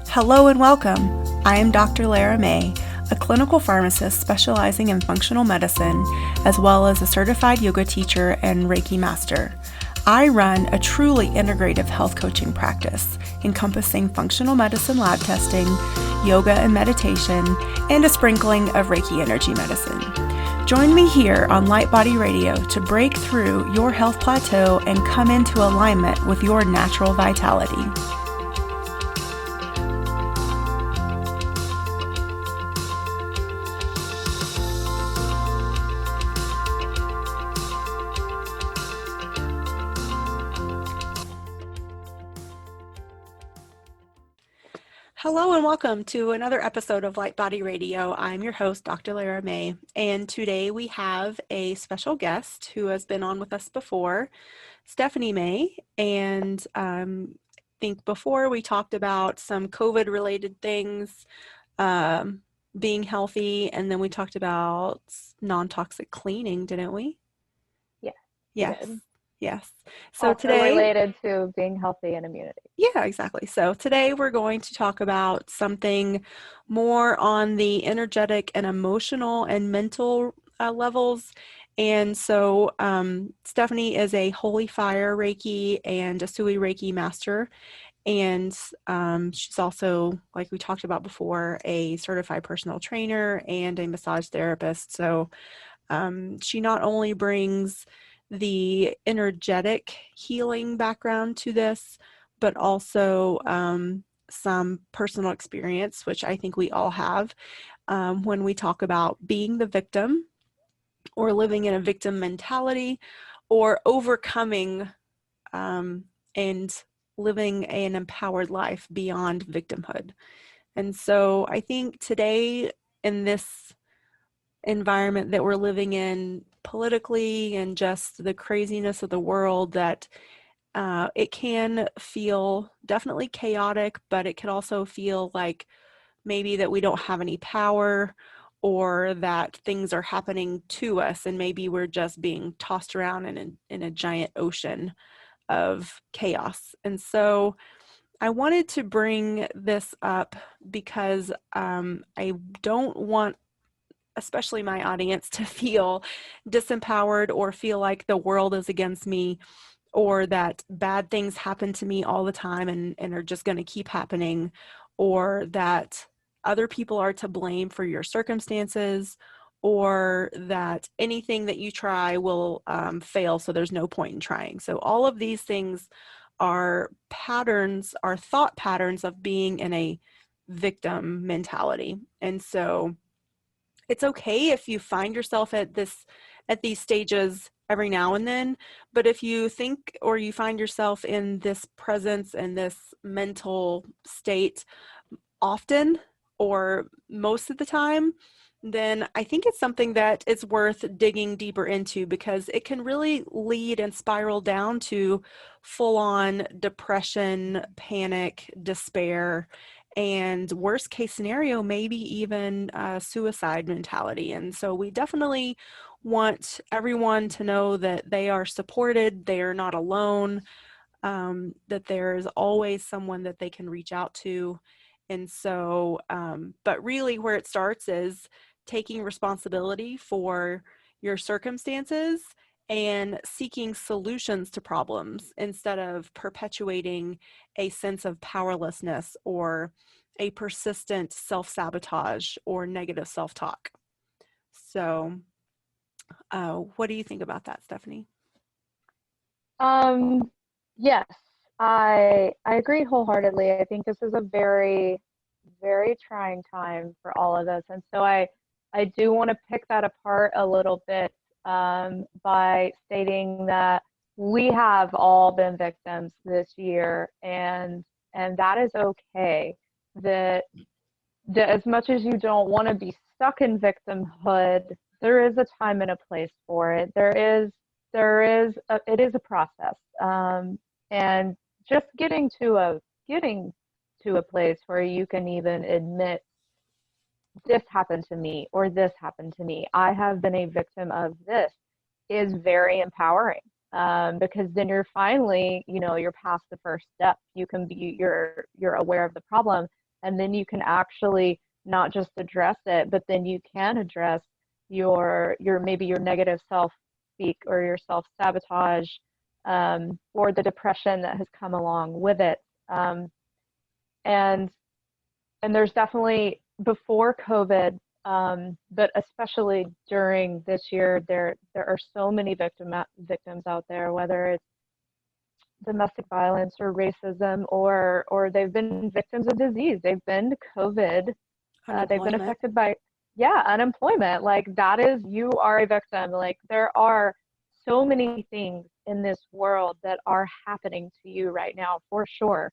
Hello and welcome. I am Dr. Lara, a clinical pharmacist specializing in functional medicine, as well as a certified yoga teacher and Reiki Master. I run a truly integrative health coaching practice encompassing functional medicine lab testing, yoga and meditation, and a sprinkling of Reiki energy medicine. Join me here on Light Body Radio to break through your health plateau and come into alignment with your natural vitality. Hello and welcome to another episode of Light Body Radio. I'm your host, Dr. Lara May, and today we have a special guest who has been on with us before, Stephanie May. And I think before we talked about some COVID-related things, being healthy, and then we talked about non-toxic cleaning, didn't we? Yeah. Yes. Good. Yes. So Also today, related to being healthy and immunity. yeah, exactly. So today we're going to talk about something more on the energetic and emotional and mental levels. And so Stephanie is a Holy Fire Reiki and a Sui Reiki Master. And she's also, like we talked about before, a certified personal trainer and a massage therapist. So she not only brings the energetic healing background to this, but also some personal experience, which I think we all have when we talk about being the victim or living in a victim mentality or overcoming and living an empowered life beyond victimhood. And so I think today in this environment that we're living in politically and just the craziness of the world, that it can feel definitely chaotic, but it can also feel like maybe that we don't have any power or that things are happening to us and maybe we're just being tossed around in a giant ocean of chaos. And so I wanted to bring this up because I don't want especially my audience to feel disempowered or feel like the world is against me or that bad things happen to me all the time and are just going to keep happening, or that other people are to blame for your circumstances, or that anything that you try will fail, so there's no point in trying. So all of these things are patterns, are thought patterns of being in a victim mentality. And so it's okay if you find yourself at these stages every now and then, but if you think or you find yourself in this presence and this mental state often or most of the time, then I think it's something that it's worth digging deeper into, because it can really lead and spiral down to full-on depression, panic, despair, and worst case scenario, maybe even suicide mentality. And so we definitely want everyone to know that they are supported, they are not alone, that there is always someone that they can reach out to. And so, but really where it starts is taking responsibility for your circumstances and seeking solutions to problems instead of perpetuating a sense of powerlessness or a persistent self-sabotage or negative self-talk. So, what do you think about that, Stephanie? Yes, I agree wholeheartedly. I think this is a very, very trying time for all of us. And so I do want to pick that apart a little bit by stating that we have all been victims this year, and that is okay. That as much as you don't want to be stuck in victimhood, there is a time and a place for it. It is a process, and just getting to a place where you can even admit, this happened to me or this happened to me, I have been a victim of this, is very empowering. Because then you're finally, you're past the first step. You're aware of the problem, and then you can actually not just address it, but then you can address your maybe your negative self speak or your self sabotage, or the depression that has come along with it. Um, and and there's definitely before COVID, but especially during this year, there are so many victims out there, whether it's domestic violence or racism, or they've been victims of disease, they've been COVID, they've been Unemployment. affected by, yeah, unemployment. Like that is, you are a victim. Like there are so many things in this world that are happening to you right now, for sure.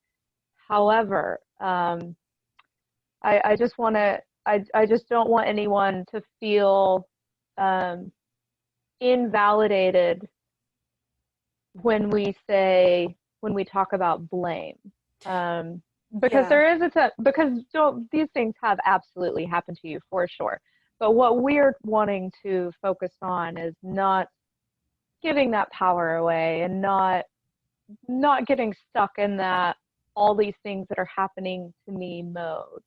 However, I just want to, I just don't want anyone to feel um, invalidated when we talk about blame. Um, because Yeah. there is because these things have absolutely happened to you, for sure. But what we're wanting to focus on is not giving that power away, and not getting stuck in that all these things that are happening to me mode.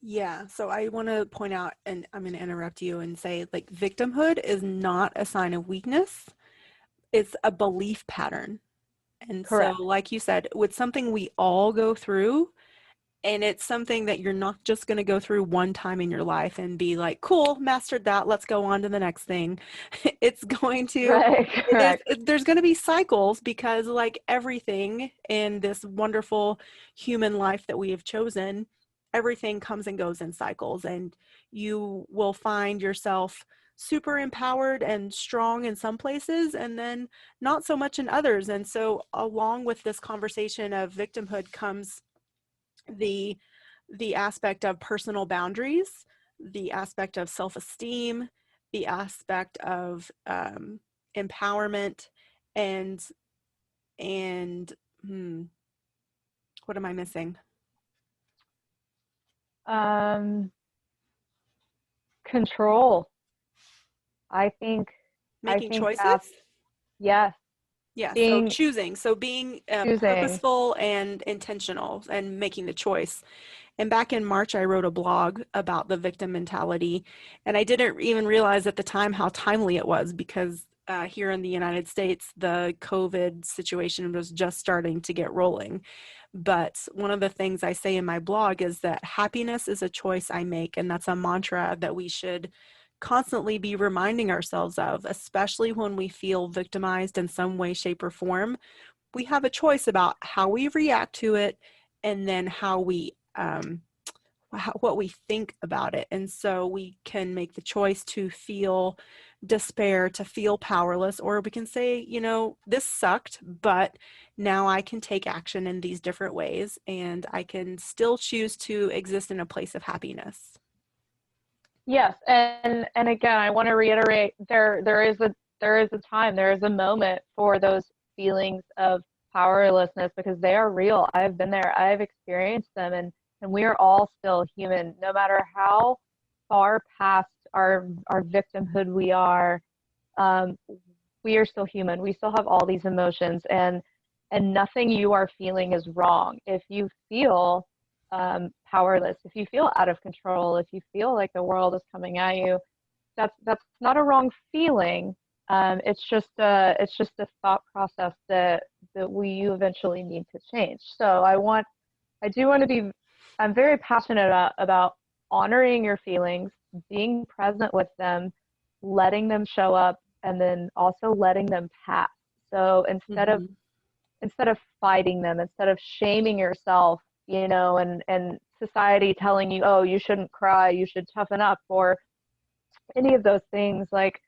Yeah, so I want to point out, and I'm going to interrupt you and say, like, victimhood is not a sign of weakness. It's a belief pattern. And so, Correct. like you said, with something we all go through, and it's something that you're not just going to go through one time in your life and be like, cool, mastered that, let's go on to the next thing. It's going to, Right. Correct. there's going to be cycles because, like everything in this wonderful human life that we have chosen, everything comes and goes in cycles, and you will find yourself super empowered and strong in some places and then not so much in others. And so, along with this conversation of victimhood comes the the aspect of personal boundaries, the aspect of self-esteem, the aspect of empowerment, and and hmm, what am I missing? Um, Control. I think I Making think that's, choices. yes, Yeah, so being choosing, so being choosing. purposeful and intentional and making the choice. And back in March, I wrote a blog about the victim mentality. And I didn't even realize at the time how timely it was because here in the United States, the COVID situation was just starting to get rolling. But one of the things I say in my blog is that happiness is a choice I make. And that's a mantra that we should constantly be reminding ourselves of, especially when we feel victimized in some way, shape, or form. We have a choice about how we react to it and then how we what we think about it. And so we can make the choice to feel despair, to feel powerless, or we can say, this sucked, but now I can take action in these different ways and I can still choose to exist in a place of happiness. Yes, and again, I want to reiterate, there is a time, there is a moment for those feelings of powerlessness, because they are real. I've been there, I've experienced them, and we are all still human, no matter how far past our victimhood we are. Um, we are still human. We still have all these emotions, and nothing you are feeling is wrong. If you feel powerless, if you feel out of control, if you feel like the world is coming at you, that's not a wrong feeling. It's just a thought process that we you eventually need to change. So I do want to be, I'm very passionate about honoring your feelings, being present with them, letting them show up, and then also letting them pass. So Mm-hmm. instead of fighting them, instead of shaming yourself, and society telling you, oh, you shouldn't cry, you should toughen up, or any of those things, like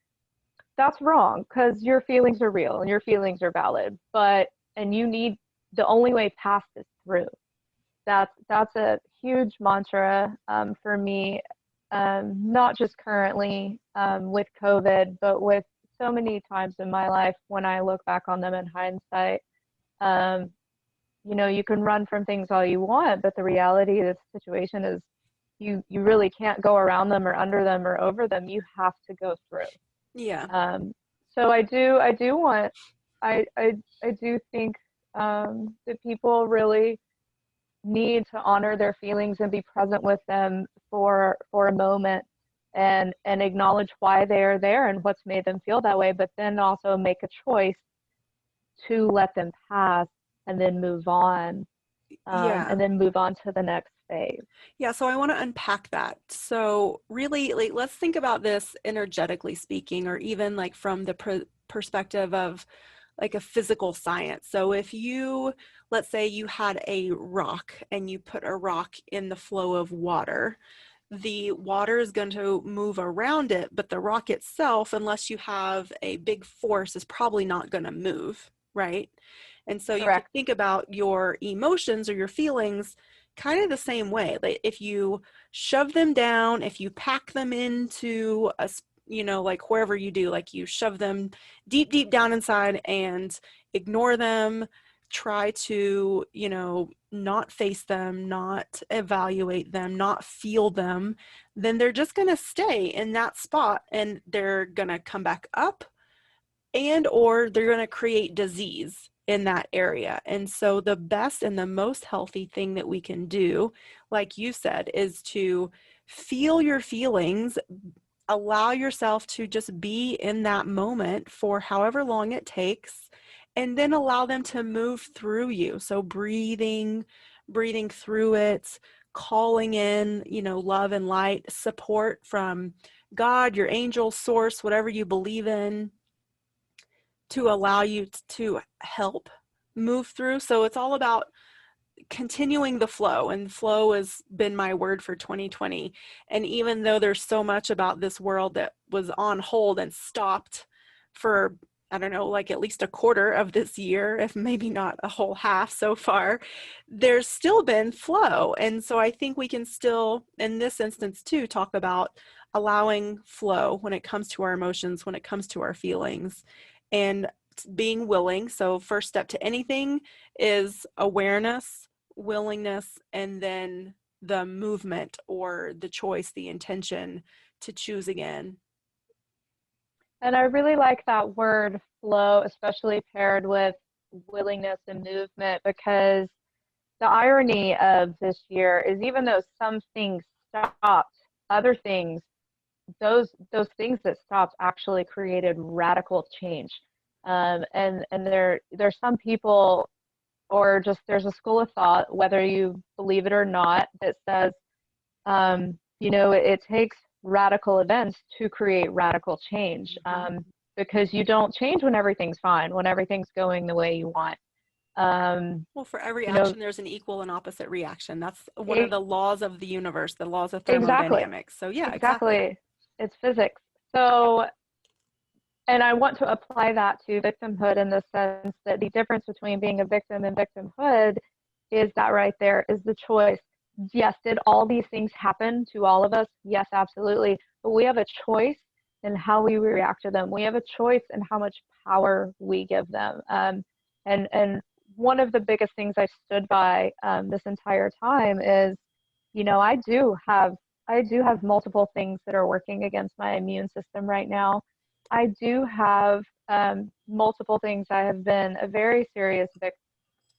that's wrong, because your feelings are real and your feelings are valid. But and you need, the only way past is through. That's a huge mantra, for me, not just currently, with COVID, but with so many times in my life when I look back on them in hindsight. Um, you can run from things all you want, but the reality of the situation is you really can't go around them or under them or over them. You have to go through. Yeah. Um, so I do want, I do think, that people really need to honor their feelings and be present with them for a moment and acknowledge why they are there and what's made them feel that way, but then also make a choice to let them pass and then move on, Yeah. and then move on to the next phase. Yeah, so I want to unpack that. So, really, like, let's think about this energetically speaking, or even like from the perspective of like a physical science. So, if you, let's say you had a rock and you put a rock in the flow of water, the water is going to move around it, but the rock itself, unless you have a big force, is probably not going to move, right? And so you can Correct. think about your emotions or your feelings kind of the same way. Like if you shove them down, if you pack them into a, like wherever you do, like you shove them deep, deep down inside and ignore them, try to, not face them, not evaluate them, not feel them, then they're just going to stay in that spot and they're going to come back up and or they're going to create disease in that area. And so the best and the most healthy thing that we can do, like you said, is to feel your feelings, allow yourself to just be in that moment for however long it takes, and then allow them to move through you. So breathing through it, calling in, love and light, support from God, your angel, source, whatever you believe in, to allow you to help move through. So it's all about continuing the flow, and flow has been my word for 2020. And even though there's so much about this world that was on hold and stopped for, I don't know, like at least a quarter of this year, if maybe not a whole half so far, there's still been flow. And so I think we can still, in this instance too, talk about allowing flow when it comes to our emotions, when it comes to our feelings, and being willing. So first step to anything is awareness, willingness, and then the movement or the choice, the intention to choose again. And I really like that word flow, especially paired with willingness and movement, because the irony of this year is even though some things stopped, other things, those things that stopped actually created radical change. And there's some people, or just there's a school of thought, whether you believe it or not, that says, it takes radical events to create radical change, Mm-hmm. because you don't change when everything's fine, when everything's going the way you want. Um, Well, for every you know, action, there's an equal and opposite reaction. That's one of it, the laws of the universe, the laws of exactly, thermodynamics. So, yeah, exactly. exactly. It's physics. So, and I want to apply that to victimhood in the sense that the difference between being a victim and victimhood is that right there is the choice. Yes, did all these things happen to all of us? Yes, absolutely. But we have a choice in how we react to them. We have a choice in how much power we give them. And one of the biggest things I stood by, this entire time is, I do have multiple things that are working against my immune system right now. I do have, multiple things I have been a very serious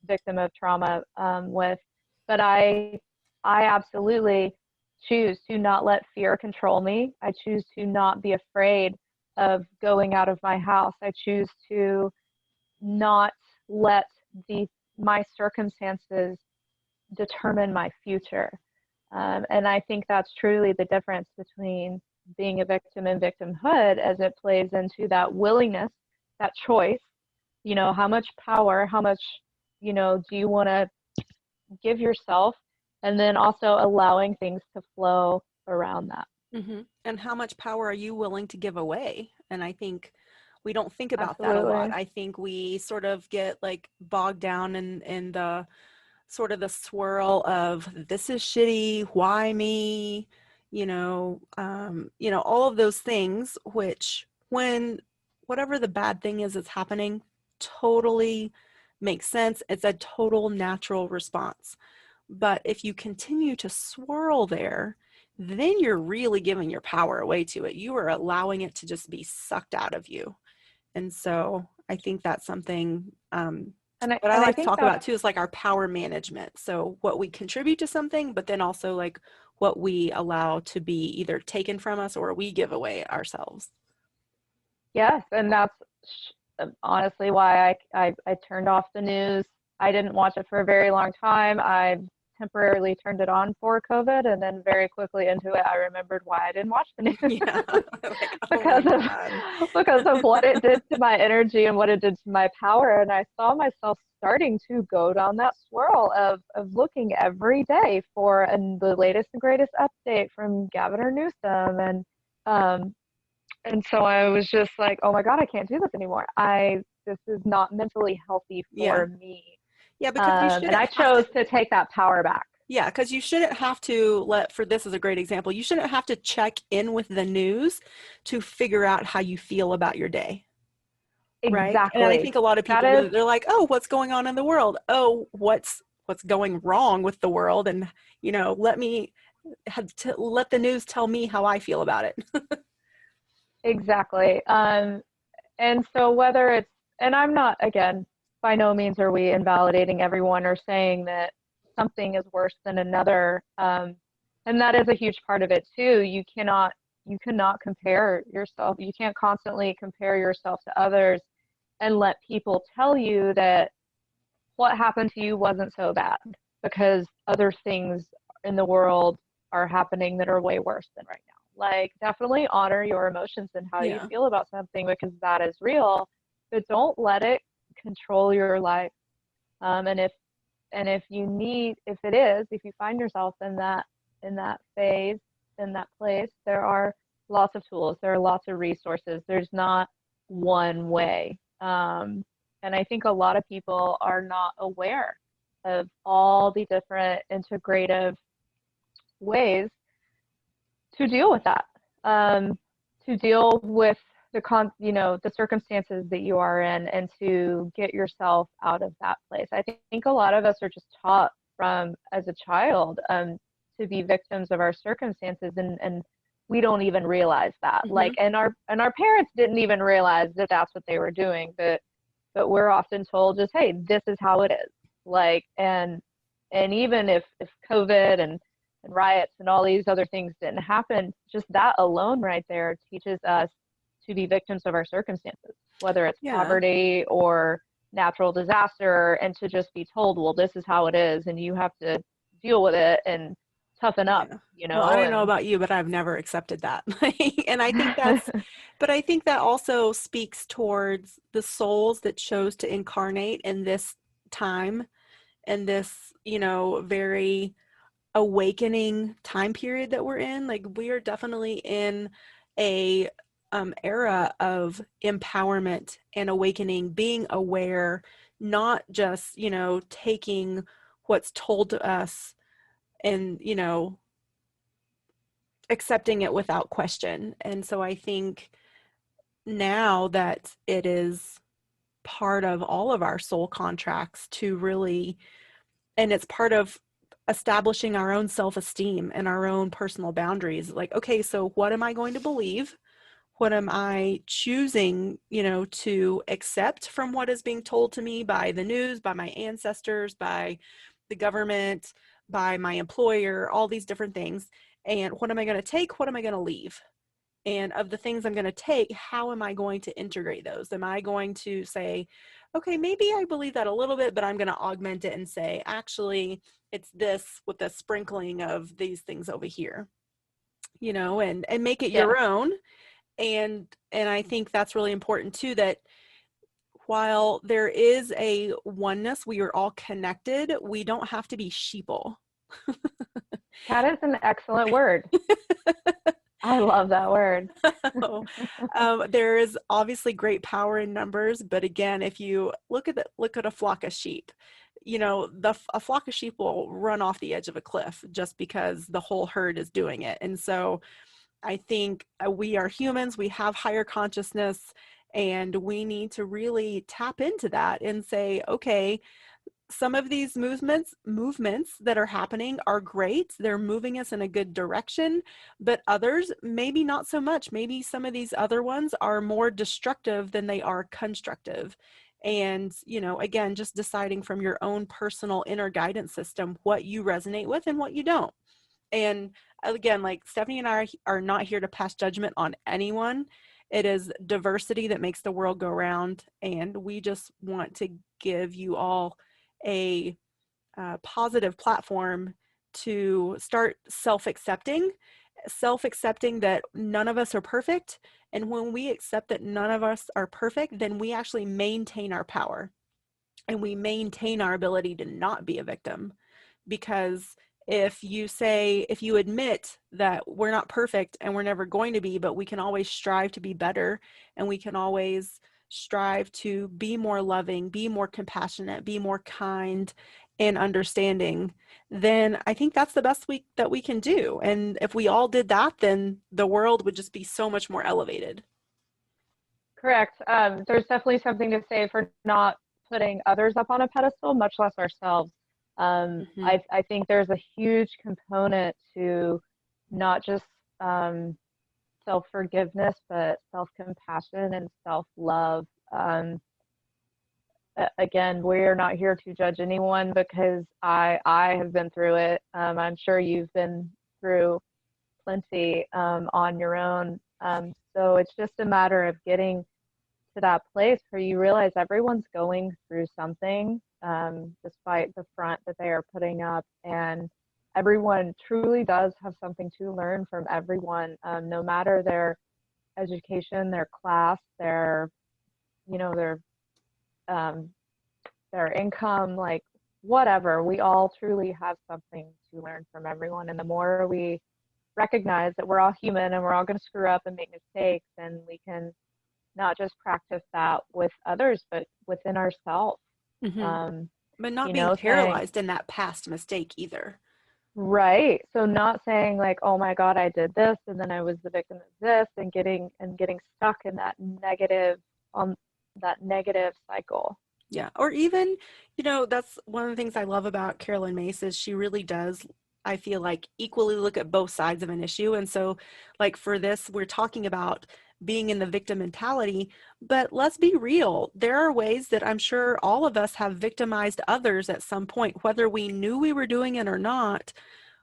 victim of trauma, with, but I absolutely choose to not let fear control me. I choose to not be afraid of going out of my house. I choose to not let the my circumstances determine my future. And I think that's truly the difference between being a victim and victimhood, as it plays into that willingness, that choice. How much power, how much, do you want to give yourself? And then also allowing things to flow around that. Mm-hmm. And how much power are you willing to give away? And I think we don't think about that a lot. Absolutely. I think we sort of get like bogged down in the sort of the swirl of this is shitty, why me, all of those things, which when whatever the bad thing is that's happening totally makes sense. It's a total natural response. But if you continue to swirl there, then you're really giving your power away to it. You are allowing it to just be sucked out of you. And so I think that's something What I and I like to think talk that's about too is like our power management. So what we contribute to something, but then also like what we allow to be either taken from us or we give away ourselves. yes, and that's honestly why I turned off the news. I didn't watch it for a very long time. I temporarily turned it on for COVID, and then very quickly into it, I remembered why I didn't watch the Yeah. news Like, oh my because God. of what it did to my energy and what it did to my power. And I saw myself starting to go down that swirl of looking every day for the latest and greatest update from Governor Newsom um, and so I was just like, oh my God, I can't do this anymore. This is not mentally healthy Yeah. for me. Yeah, because you And shouldn't I have to, chose to take that power back. yeah, because you shouldn't have to let, for this is a great example, you shouldn't have to check in with the news to figure out how you feel about your day. Right. And I Exactly. think a lot of That people is do. They're like, oh, what's going on in the world? Oh, what's going wrong with the world? And, let me let the news tell me how I feel about it. exactly. And so whether it's, and I'm not, again, by no means are we invalidating everyone or saying that something is worse than another. And that is a huge part of it too. You cannot compare yourself. You can't constantly compare yourself to others and let people tell you that what happened to you wasn't so bad because other things in the world are happening that are way worse than right now. Like, definitely honor your emotions and how you Yeah. feel about something because that is real, but don't let it control your life. And if you find yourself in that phase, in that place, there are lots of tools, there are lots of resources. There's not one way. And I think a lot of people are not aware of all the different integrative ways to deal with that, to deal with the circumstances that you are in, and to get yourself out of that place. I think a lot of us are just taught from as a child to be victims of our circumstances, and we don't even realize that. Like, Hmm. and our parents didn't even realize that that's what they were doing, but we're often told just, hey, this is how it is. Like, and even if COVID and riots and all these other things didn't happen, just that alone right there teaches us to be victims of our circumstances, whether it's Yeah. poverty or natural disaster, and to just be told, well, this is how it is, and you have to deal with it and toughen up, Yeah. you Well, I know, don't know and about you, but I've never accepted that. And but I think that also speaks towards the souls that chose to incarnate in this time and this, very awakening time period that we're in. Like we are definitely in a era of empowerment and awakening, being aware, not just, taking what's told to us and, accepting it without question. And so I think now that it is part of all of our soul contracts to really, and it's part of establishing our own self-esteem and our own personal boundaries. Like, okay, so what am I going to believe? What am I choosing, to accept from what is being told to me by the news, by my ancestors, by the government, by my employer, all these different things. And what am I going to take? What am I going to leave? And of the things I'm going to take, how am I going to integrate those? Am I going to say, okay, maybe I believe that a little bit, but I'm going to augment it and say, actually, it's this with a sprinkling of these things over here, and make it yes. your own. And I think that's really important too, that while there is a oneness, we are all connected, we don't have to be sheeple. That is an excellent word. I love that word. There is obviously great power in numbers, but again, if you look at a flock of sheep, a flock of sheep will run off the edge of a cliff just because the whole herd is doing it. And so I think we are humans, we have higher consciousness, and we need to really tap into that and say, okay, some of these movements that are happening are great. They're moving us in a good direction, but others maybe not so much. Maybe some of these other ones are more destructive than they are constructive. And, again, just deciding from your own personal inner guidance system what you resonate with and what you don't. And again, like Stephanie and I are not here to pass judgment on anyone. It is diversity that makes the world go round. And we just want to give you all a positive platform to start self-accepting that none of us are perfect. And when we accept that none of us are perfect, then we actually maintain our power and we maintain our ability to not be a victim. Because if you admit that we're not perfect and we're never going to be, but we can always strive to be better, and we can always strive to be more loving, be more compassionate, be more kind and understanding, then I think that's the best that we can do. And if we all did that, then the world would just be so much more elevated. Correct. There's definitely something to say for not putting others up on a pedestal, much less ourselves. Mm-hmm. I think there's a huge component to not just self-forgiveness, but self-compassion and self-love. Again, we're not here to judge anyone because I have been through it. I'm sure you've been through plenty on your own. So it's just a matter of getting to that place where you realize everyone's going through something, despite the front that they are putting up, and everyone truly does have something to learn from everyone, no matter their education, their class, you know, um, their income, like whatever. We all truly have something to learn from everyone, and the more we recognize that we're all human and we're all going to screw up and make mistakes, and we can not just practice that with others, but within ourselves. Mm-hmm. Um, But not you being know, saying, paralyzed in that past mistake either. right. So not saying like, oh my God, I did this and then I was the victim of this, and getting stuck in on that negative cycle. Yeah. Or even, that's one of the things I love about Carolyn Mace is she really does, I feel like, equally look at both sides of an issue. And so, like for this, we're talking about being in the victim mentality, but let's be real. There are ways that I'm sure all of us have victimized others at some point, whether we knew we were doing it or not.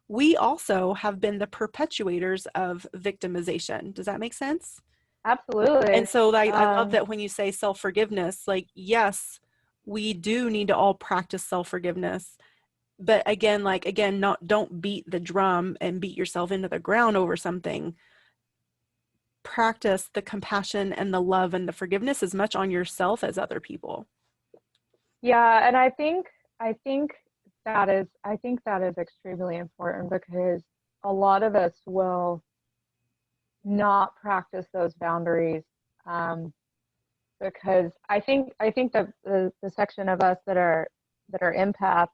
We also have been the perpetuators of victimization. Does that make sense? And Absolutely. so I love Um, that when you say self-forgiveness, like, yes, we do need to all practice self-forgiveness. But again, not don't beat the drum and beat yourself into the ground over something. Practice the compassion and the love and the forgiveness as much on yourself as other people. yeah, and I think that is extremely important because a lot of us will not practice those boundaries, um, because I think that the section of us that are empaths,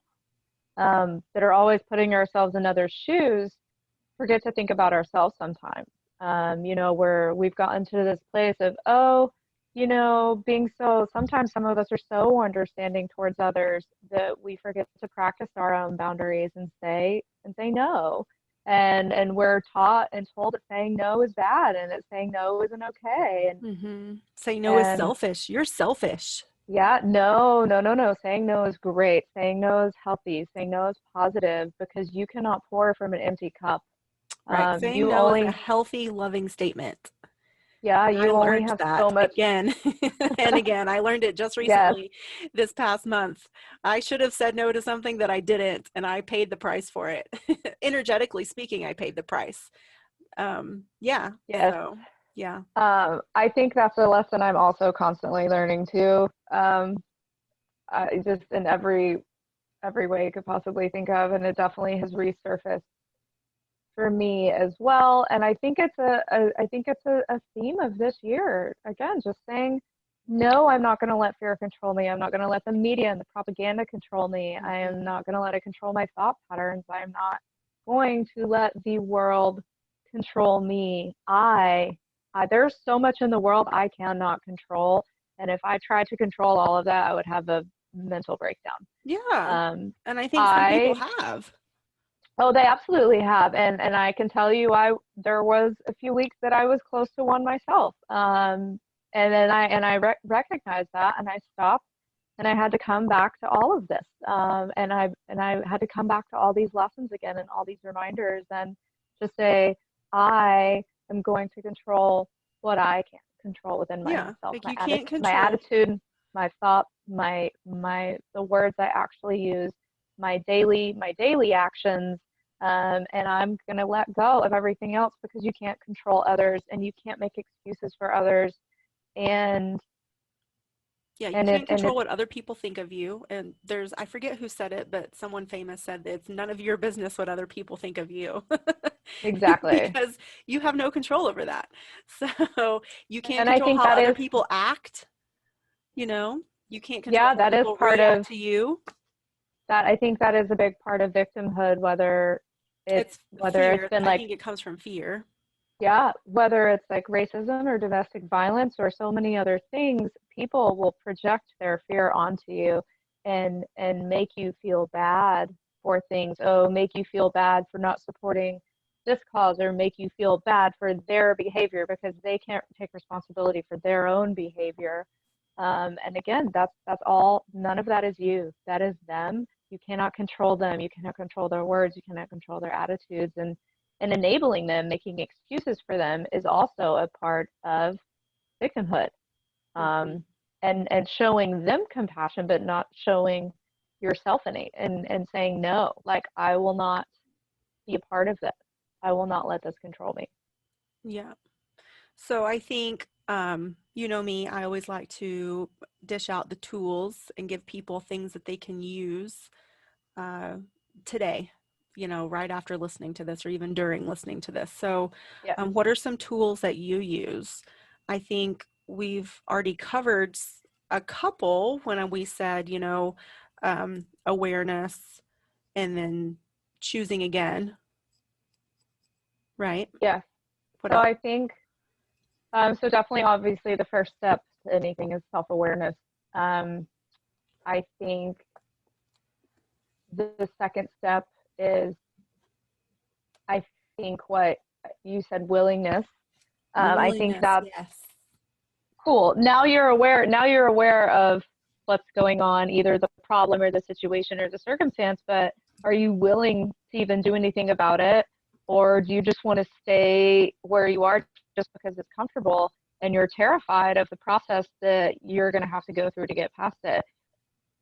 that are always putting ourselves in others' shoes, forget to think about ourselves sometimes. You know, where we've gotten to this place of, oh, you know, being so, sometimes some of us are so understanding towards others that we forget to practice our own boundaries and say no. And we're taught and told that saying no is bad and that saying no isn't okay. Mm-hmm. Say no is And selfish. You're selfish, yeah, no, no, no, no. Saying no is great. Saying no is healthy. Saying no is positive because you cannot pour from an empty cup. right? Saying You no is a only, healthy, loving statement. yeah, I you only learned have so that much. again and again. I learned it just Yes, recently this past month. I should have said no to something that I didn't, and I paid the price for it. Energetically speaking, I paid the price. Yeah. yes. So, yeah. I think that's a lesson I'm also constantly learning too. I just in every way you could possibly think of, and it definitely has resurfaced for me as well. And I think I think it's a theme of this year. Again, just saying, no, I'm not going to let fear control me. I'm not going to let the media and the propaganda control me. I am Mhm. not going to let it control my thought patterns. I'm not going to let the world control me. There's so much in the world I cannot control. And if I tried to control all of that, I would have a mental breakdown. Yeah. Um, And I think some people I have. Oh, they absolutely have, and I can tell you, I there was a few weeks that I was close to one myself, and then I recognized that, and I stopped, And I had to come back to all of this. And I had to come back to all these lessons again and all these reminders and just say, I am going to control what I can control within Yeah. myself, Like you can't my control. attitude, my thoughts, the words I actually use, my daily actions. And I'm going to let go of everything else because you can't control others and you can't make excuses for others. And Yeah, you and it can't and control it's what other people think of you. And there's, I forget who said it, but someone famous said that it's none of your business what other people think of you exactly. because you have no control over that. So you can't And I control think how that other is, people act, you know, you can't control yeah, how that is people part of react to you. that. I think that is a big part of victimhood, It's whether it's fear. been I like, think it comes from fear. yeah, whether it's like racism or domestic violence or so many other things, people will project their fear onto you and make you feel bad for things. Oh, make you feel bad for not supporting this cause or make you feel bad for their behavior because they can't take responsibility for their own behavior. And again, that's all. None of that is you. That is them. You cannot control them. You cannot control their words. You cannot control their attitudes. And enabling them, making excuses for them is also a part of victimhood. Mhm. Um, and showing them compassion, but not showing yourself any and saying no, like I will not be a part of this. I will not let this control me. Yeah. So I think, you know me, I always like to dish out the tools and give people things that they can use uh, today, you know, right after listening to this or even during listening to this. So, Yes. what are some tools that you use? I think we've already covered a couple when we said, you know, awareness and then choosing again, right? Yes. What So else? I think so definitely obviously the first step to anything is self-awareness. Um, I think the second step is I think what you said, willingness. I think Willingness, that's yes. cool. Now you're aware. Now you're aware of what's going on, either the problem or the situation or the circumstance. But are you willing to even do anything about it, or do you just want to stay where you are just because it's comfortable and you're terrified of the process that you're going to have to go through to get past it?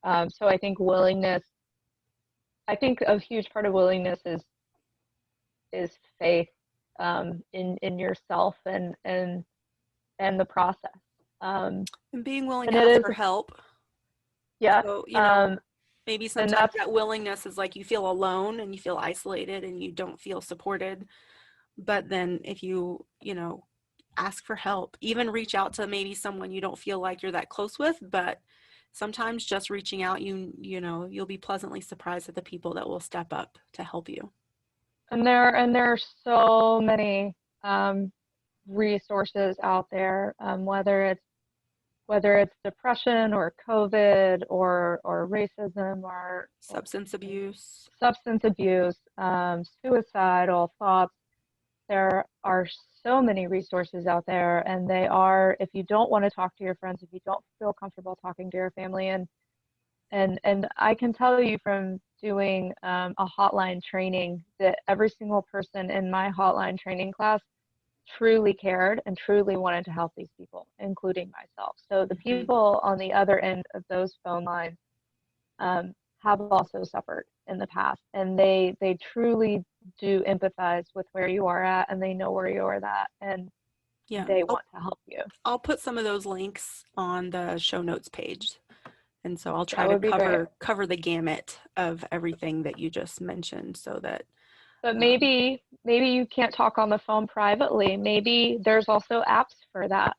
So I think willingness. I think a huge part of willingness is faith in yourself and the process. Um, And being willing and to it ask is, for help. yeah. So, you know, Um, maybe and sometimes that's that willingness is like you feel alone and you feel isolated and you don't feel supported. But then if you know, ask for help, even reach out to maybe someone you don't feel like you're that close with, but sometimes just reaching out, you know, you'll be pleasantly surprised at the people that will step up to help you. and there are so many resources out there, whether it's depression or COVID or racism or Substance abuse. substance abuse, suicidal thoughts. There are so many resources out there, and they are, if you don't want to talk to your friends, if you don't feel comfortable talking to your family, and I can tell you from doing a hotline training that every single person in my hotline training class truly cared and truly wanted to help these people, including myself. So the Hmm. people on the other end of those phone lines have also suffered in the past, and they truly do empathize with where you are at, and they know where you are at, and Yeah. they I'll want to help you. I'll put some of those links on the show notes page. And so I'll try That to would be great. cover the gamut of everything that you just mentioned so that But um, maybe you can't talk on the phone privately. Maybe there's also apps for that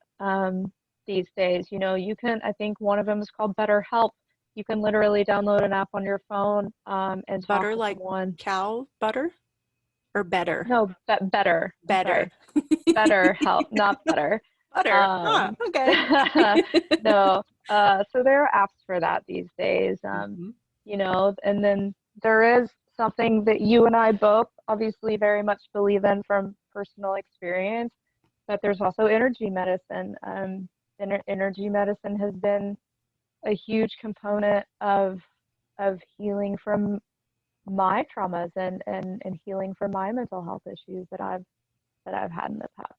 these days. You know, you can. I think one of them is called BetterHelp. You can literally download an app on your phone and talk butter to like someone. cow butter or better. No, better. I'm Better. sorry. BetterHelp, not better. Butter. Huh, Um, okay. no. So there are apps for that these days. Mhm. You know, and then there is something that you and I both obviously very much believe in from personal experience, but there's also energy medicine. Energy medicine has been a huge component of healing from my traumas and healing from my mental health issues that I've had in the past.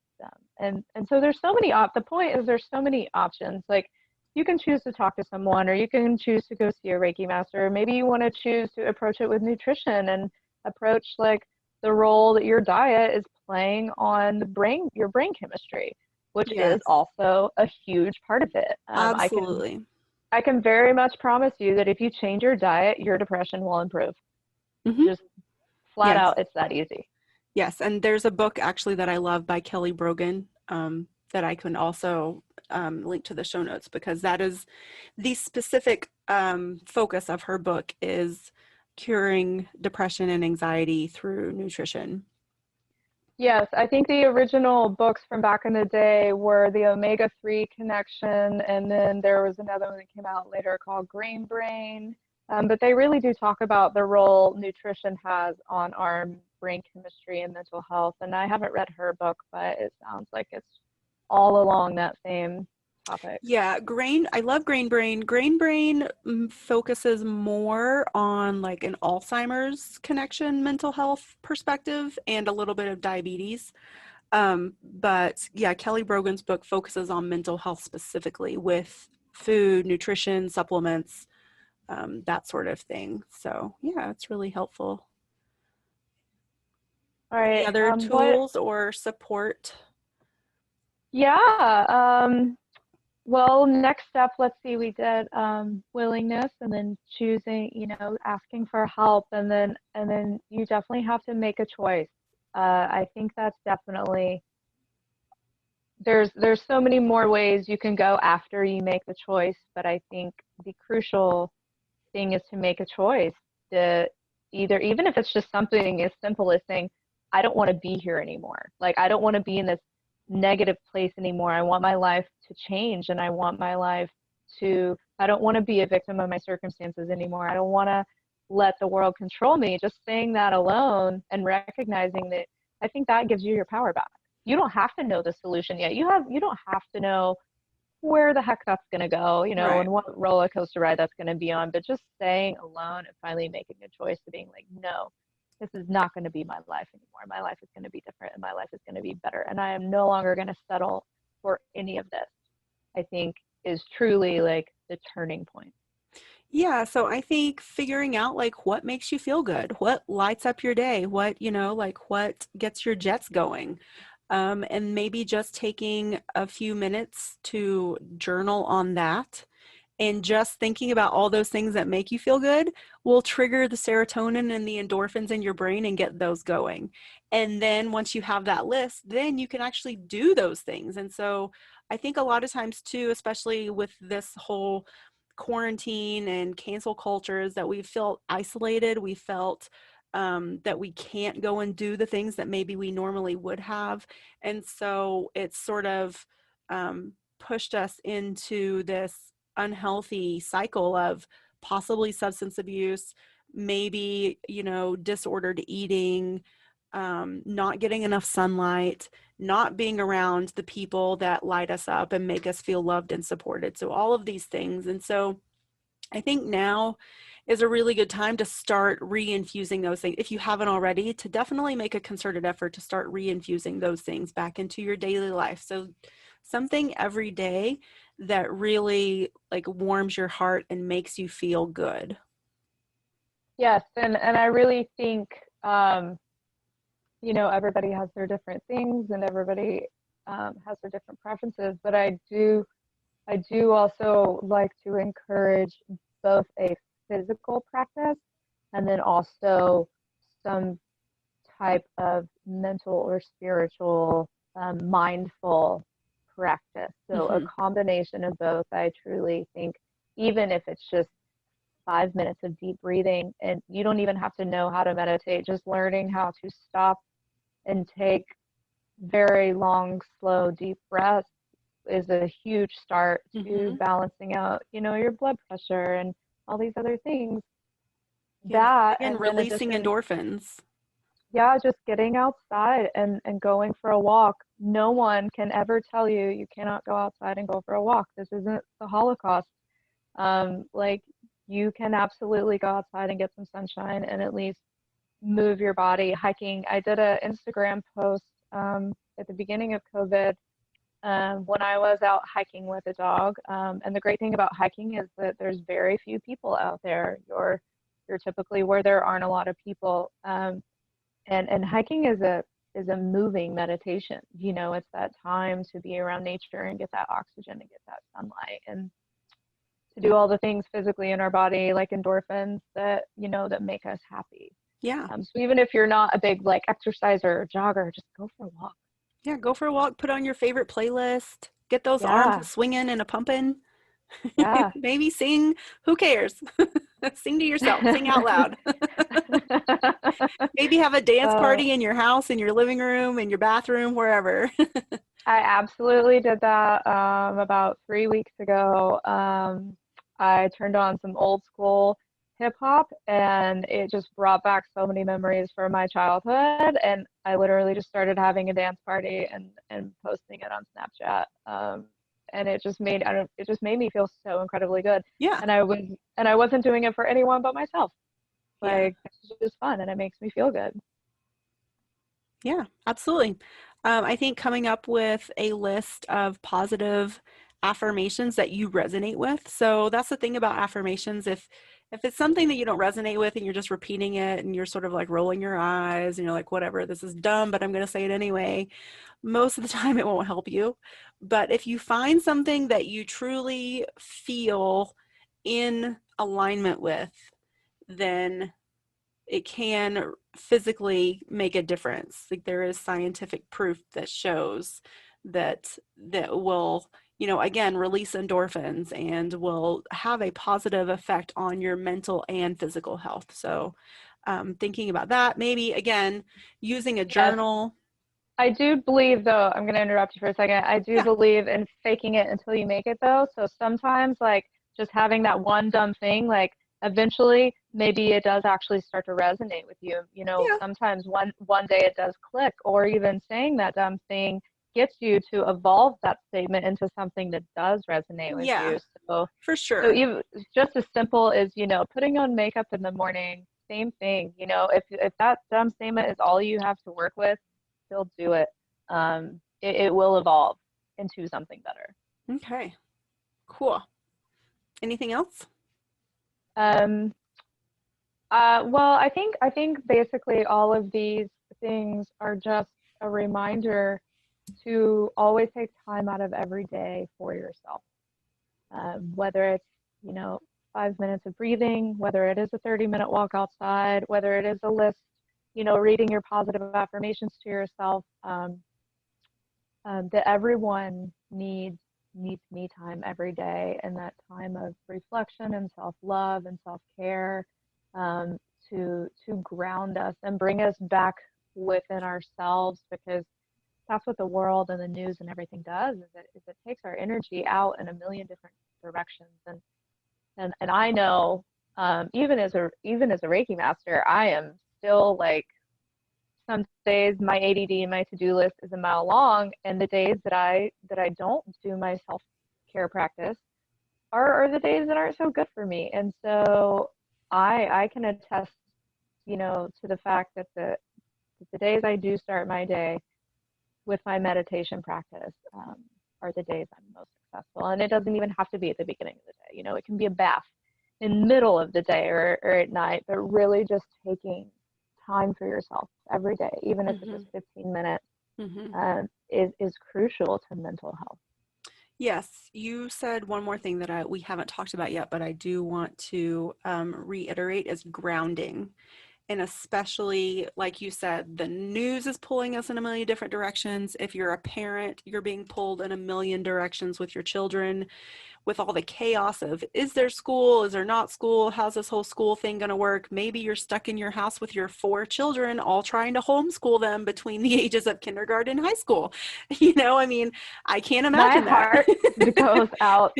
And so there's so many the point is there's so many options. Like you can choose to talk to someone, or you can choose to go see a Reiki master. Or maybe you want to choose to approach it with nutrition and approach like the role that your diet is playing on your brain chemistry, which is Yes, also a huge part of it. absolutely. I can very much promise you that if you change your diet, your depression will improve. Hmm. Just flat Yes. out, it's that easy. Yes, and there's a book actually that I love by Kelly Brogan, that I can also link to the show notes, because that is the specific focus of her book is curing depression and anxiety through nutrition. Yes, I think the original books from back in the day were the omega-3 connection, and then there was another one that came out later called Grain Brain. But they really do talk about the role nutrition has on our brain chemistry and mental health. And I haven't read her book, but it sounds like it's all along that same topic. Yeah, I love Grain Brain. Grain Brain focuses more on like an Alzheimer's connection mental health perspective and a little bit of diabetes. But yeah, Kelly Brogan's book focuses on mental health specifically with food, nutrition, supplements, that sort of thing. So yeah, it's really helpful. All Any right. other What? tools or support? Yeah. Well, next step, let's see, we did willingness and then choosing, asking for help, and then you definitely have to make a choice. I think that's definitely there's so many more ways you can go after you make the choice, but I think the crucial thing is to make a choice to either, even if it's just something as simple as saying, I don't want to be here anymore. Like, I don't want to be in this negative place anymore. I want my life to change, and I want my life I don't want to be a victim of my circumstances anymore. I don't want to let the world control me. Just saying that alone and recognizing that, I think that gives you your power back. You don't have to know the solution yet. You don't have to know where the heck that's going to go, Right. and what roller coaster ride that's going to be on. But just staying alone and finally making a choice to being like, no, this is not going to be my life anymore. My life is going to be different, and my life is going to be better. And I am no longer going to settle for any of this, I think is truly like the turning point. Yeah, so I think figuring out like what makes you feel good, what lights up your day, like what gets your jets going. And maybe just taking a few minutes to journal on that, and just thinking about all those things that make you feel good will trigger the serotonin and the endorphins in your brain and get those going. And then once you have that list, then you can actually do those things. And so I think a lot of times too, especially with this whole quarantine and cancel cultures, that we felt isolated. We felt that we can't go and do the things that maybe we normally would have. And so it's sort of pushed us into this unhealthy cycle of possibly substance abuse, maybe, disordered eating, not getting enough sunlight, not being around the people that light us up and make us feel loved and supported. So, all of these things. And so, I think now is a really good time to start reinfusing those things. If you haven't already, to definitely make a concerted effort to start reinfusing those things back into your daily life. So something every day that really like warms your heart and makes you feel good. Yes, and I really think everybody has their different things, and everybody has their different preferences, but I do also like to encourage both a physical practice and then also some type of mental or spiritual, mindful practice. So a Mm-hmm. combination of both, I truly think, even if it's just 5 minutes of deep breathing, and you don't even have to know how to meditate, just learning how to stop and take very long, slow, deep breaths is a huge start to Mm-hmm. balancing out, your blood pressure and all these other things. Yes. That, Again, and then releasing addition, endorphins. yeah, just getting outside and going for a walk. No one can ever tell you you cannot go outside and go for a walk. This isn't the Holocaust. Like you can absolutely go outside and get some sunshine and at least move your body. Hiking. I did an Instagram post at the beginning of COVID when I was out hiking with a dog. And the great thing about hiking is that there's very few people out there. You're typically where there aren't a lot of people. And hiking is a moving meditation. You know, it's that time to be around nature and get that oxygen and get that sunlight and to do all the things physically in our body, like endorphins that, you know, that make us happy. Yeah. So even if you're not a big like exerciser or jogger, just go for a walk. Yeah. Go for a walk, put on your favorite playlist, get those arms a Yeah, swinging and a pumping. yeah. Maybe sing. Who cares? Sing to yourself, sing out loud. Maybe have a dance uh, party in your house, in your living room, in your bathroom, wherever. I absolutely did that about 3 weeks ago. I turned on some old school hip hop and it just brought back so many memories from my childhood. And I literally just started having a dance party and posting it on Snapchat. And it just made, I don't, it just made me feel so incredibly good. Yeah. And I wasn't doing it for anyone but myself. Yeah. Like it's just fun and it makes me feel good. Yeah, absolutely. I think coming up with a list of positive affirmations that you resonate with. So that's the thing about affirmations. If it's something that you don't resonate with and you're just repeating it and you're sort of like rolling your eyes and you're like, whatever, this is dumb, but I'm going to say it anyway, most of the time it won't help you. But if you find something that you truly feel in alignment with, then it can physically make a difference. Like there is scientific proof that shows that will, again, release endorphins and will have a positive effect on your mental and physical health. So thinking about that, maybe again, using a Yes. journal. I do believe, though, I'm going to interrupt you for a second. I do Yeah. believe in faking it until you make it, though. So sometimes, like, just having that one dumb thing, like, eventually, maybe it does actually start to resonate with you. You know, Yeah. sometimes one day it does click, or even saying that dumb thing gets you to evolve that statement into something that does resonate with Yeah, you. So, for so sure. even just as simple as, you know, putting on makeup in the morning, same thing. You know, if that dumb statement is all you have to work with, still do it. It will evolve into something better. Okay, cool. Anything else? Um, well, I think basically all of these things are just a reminder to always take time out of every day for yourself. Whether it's, you know, 5 minutes of breathing, whether it is a 30-minute walk outside, whether it is a list, you know, reading your positive affirmations to yourself. That everyone needs me time every day and that time of reflection and self-love and self-care um, to ground us and bring us back within ourselves because that's what the world and the news and everything does is it takes our energy out in a million different directions and I know even as a Reiki master I am still like some days my ADD and my to-do list is a mile long, and the days that I don't do my self-care practice are the days that aren't so good for me. And so I can attest, you know, to the fact that the days I do start my day with my meditation practice are the days I'm most successful. And it doesn't even have to be at the beginning of the day. You know, it can be a bath in the middle of the day or at night, but really just taking time for yourself every day, even if it's Mm-hmm. just 15 minutes, Mm-hmm. is crucial to mental health. Yes, you said one more thing that we haven't talked about yet, but I do want to reiterate is grounding. And especially, like you said, the news is pulling us in a million different directions. If you're a parent, you're being pulled in a million directions with your children with all the chaos of is there school, is there not school, how's this whole school thing going to work. Maybe you're stuck in your house with your 4 children all trying to homeschool them between the ages of kindergarten and high school. I mean, I can't My imagine that. heart goes out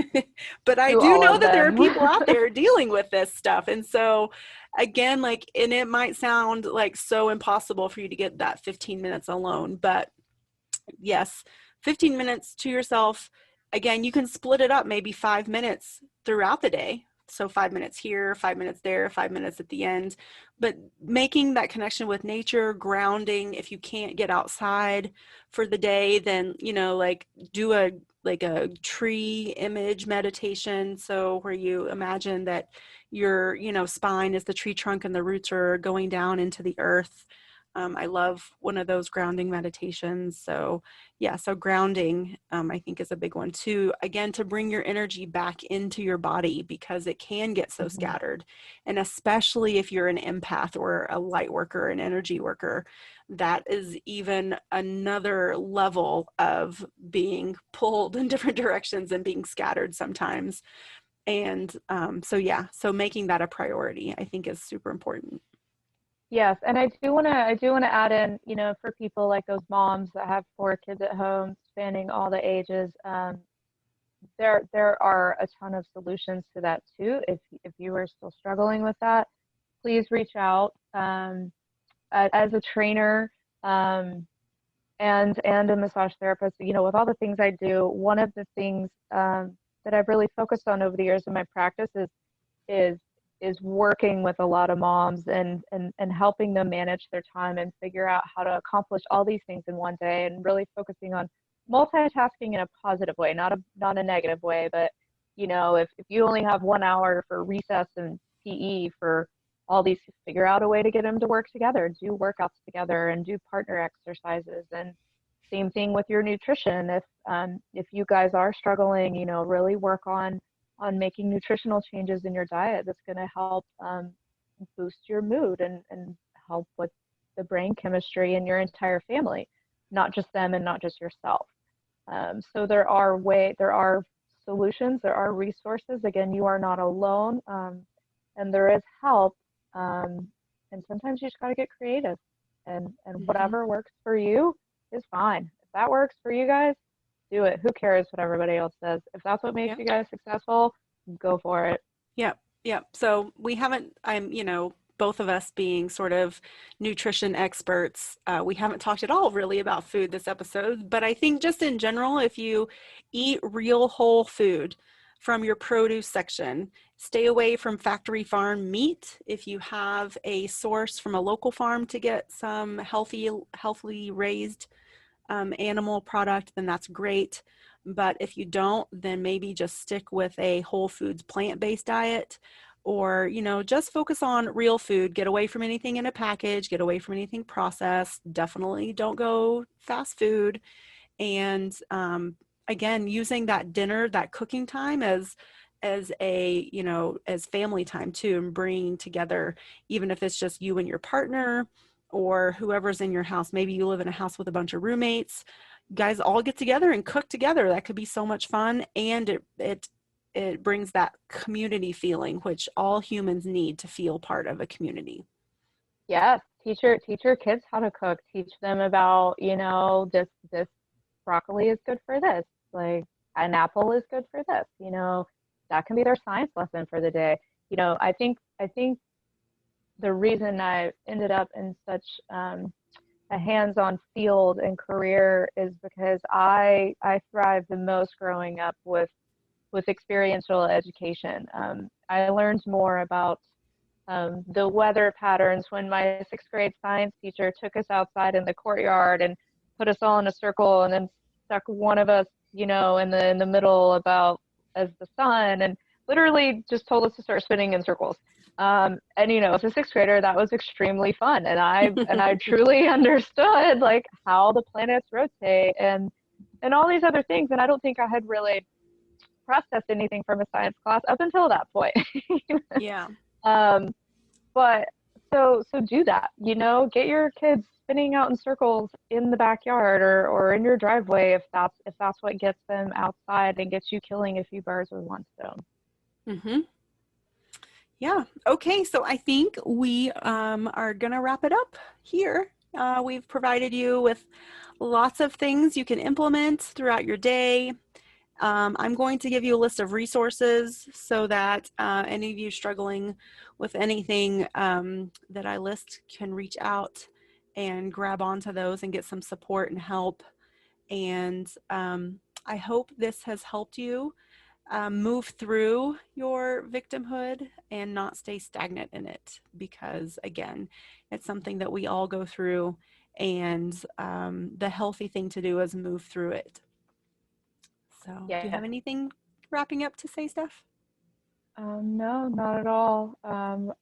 But I to do all know of that there are them. people out there dealing with this stuff. And so again, like, and it might sound like so impossible for you to get that 15 minutes alone, but yes, 15 minutes to yourself again, you can split it up maybe 5 minutes throughout the day. So 5 minutes here, 5 minutes there, 5 minutes at the end. But making that connection with nature, grounding, if you can't get outside for the day, then, like do a tree image meditation. So where you imagine that your, spine is the tree trunk and the roots are going down into the earth. I love one of those grounding meditations. So yeah, so grounding, I think, is a big one too. Again, to bring your energy back into your body because it can get so Mhm. scattered. And especially if you're an empath or a light worker, an energy worker, that is even another level of being pulled in different directions and being scattered sometimes. And so, yeah, so making that a priority, I think, is super important. Yes, and I do want to add in, you know, for people like those moms that have 4 kids at home, spanning all the ages, there are a ton of solutions to that too. If you are still struggling with that, please reach out. As a trainer, um, and a massage therapist, you know, with all the things I do, one of the things that I've really focused on over the years in my practice is is working with a lot of moms and helping them manage their time and figure out how to accomplish all these things in one day, and really focusing on multitasking in a positive way, not a negative way. But you know, if you only have 1 hour for recess and PE for all these, figure out a way to get them to work together, do workouts together, and do partner exercises. And same thing with your nutrition. If you guys are struggling, you know, really work on making nutritional changes in your diet that's going to help boost your mood and help with the brain chemistry in your entire family, not just them and not just yourself. So there are solutions, there are resources. Again, you are not alone, and there is help. Um, and sometimes you just got to get creative, and Mm-hmm. whatever works for you is fine. If that works for you guys, do it. Who cares what everybody else says? If that's what makes Yeah. you guys successful, go for it. Yep, yep. So we haven't, both of us being sort of nutrition experts, we haven't talked at all really about food this episode. But I think just in general, if you eat real whole food from your produce section, stay away from factory farm meat. If you have a source from a local farm to get some healthily raised animal product, then that's great. But if you don't, then maybe just stick with a whole foods plant-based diet, or, just focus on real food. Get away from anything in a package, get away from anything processed. Definitely don't go fast food. And again, using that dinner, that cooking time as a, as family time too, and bringing together, even if it's just you and your partner or whoever's in your house. Maybe you live in a house with a bunch of roommates. You guys all get together and cook together. That could be so much fun, and it brings that community feeling, which all humans need to feel part of a community. Yes, teach your kids how to cook. Teach them about, you know, this broccoli is good for this. Like an apple is good for this. You know, that can be their science lesson for the day. You know, I think the reason I ended up in such a hands-on field and career is because I thrived the most growing up with experiential education. I learned more about the weather patterns when my 6th grade science teacher took us outside in the courtyard and put us all in a circle and then stuck one of us, you know, in the middle about as the sun, and literally just told us to start spinning in circles. And you know, as a 6th grader, that was extremely fun, and I truly understood like how the planets rotate and all these other things. And I don't think I had really processed anything from a science class up until that point. Yeah. um, but so do that, you know, get your kids spinning out in circles in the backyard or in your driveway if that's what gets them outside and gets you killing a few birds with one stone. Mm-hmm. Yeah. Okay. So I think we are going to wrap it up here. We've provided you with lots of things you can implement throughout your day. I'm going to give you a list of resources so that any of you struggling with anything that I list can reach out and grab onto those and get some support and help. And I hope this has helped you move through your victimhood and not stay stagnant in it because, again, it's something that we all go through, and the healthy thing to do is move through it. So, do you Yeah. have anything wrapping up to say, Steph? No, not at all. I'm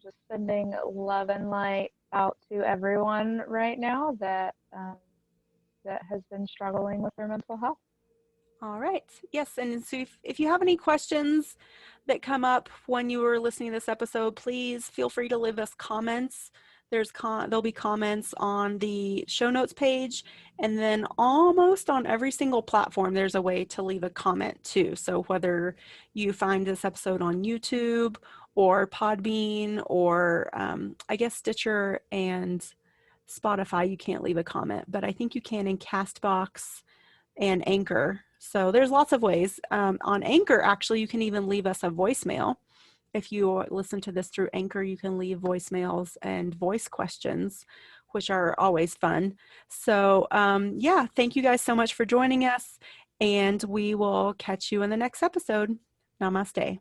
just sending love and light out to everyone right now that that has been struggling with their mental health. All right. Yes. And so if you have any questions that come up when you were listening to this episode, please feel free to leave us comments. There'll be comments on the show notes page, and then almost on every single platform, there's a way to leave a comment too. So whether you find this episode on YouTube or Podbean or I guess Stitcher and Spotify, you can't leave a comment, but I think you can in Castbox and Anchor. So there's lots of ways. On Anchor, actually, you can even leave us a voicemail. If you listen to this through Anchor, you can leave voicemails and voice questions, which are always fun. So, yeah, thank you guys so much for joining us, and we will catch you in the next episode. Namaste.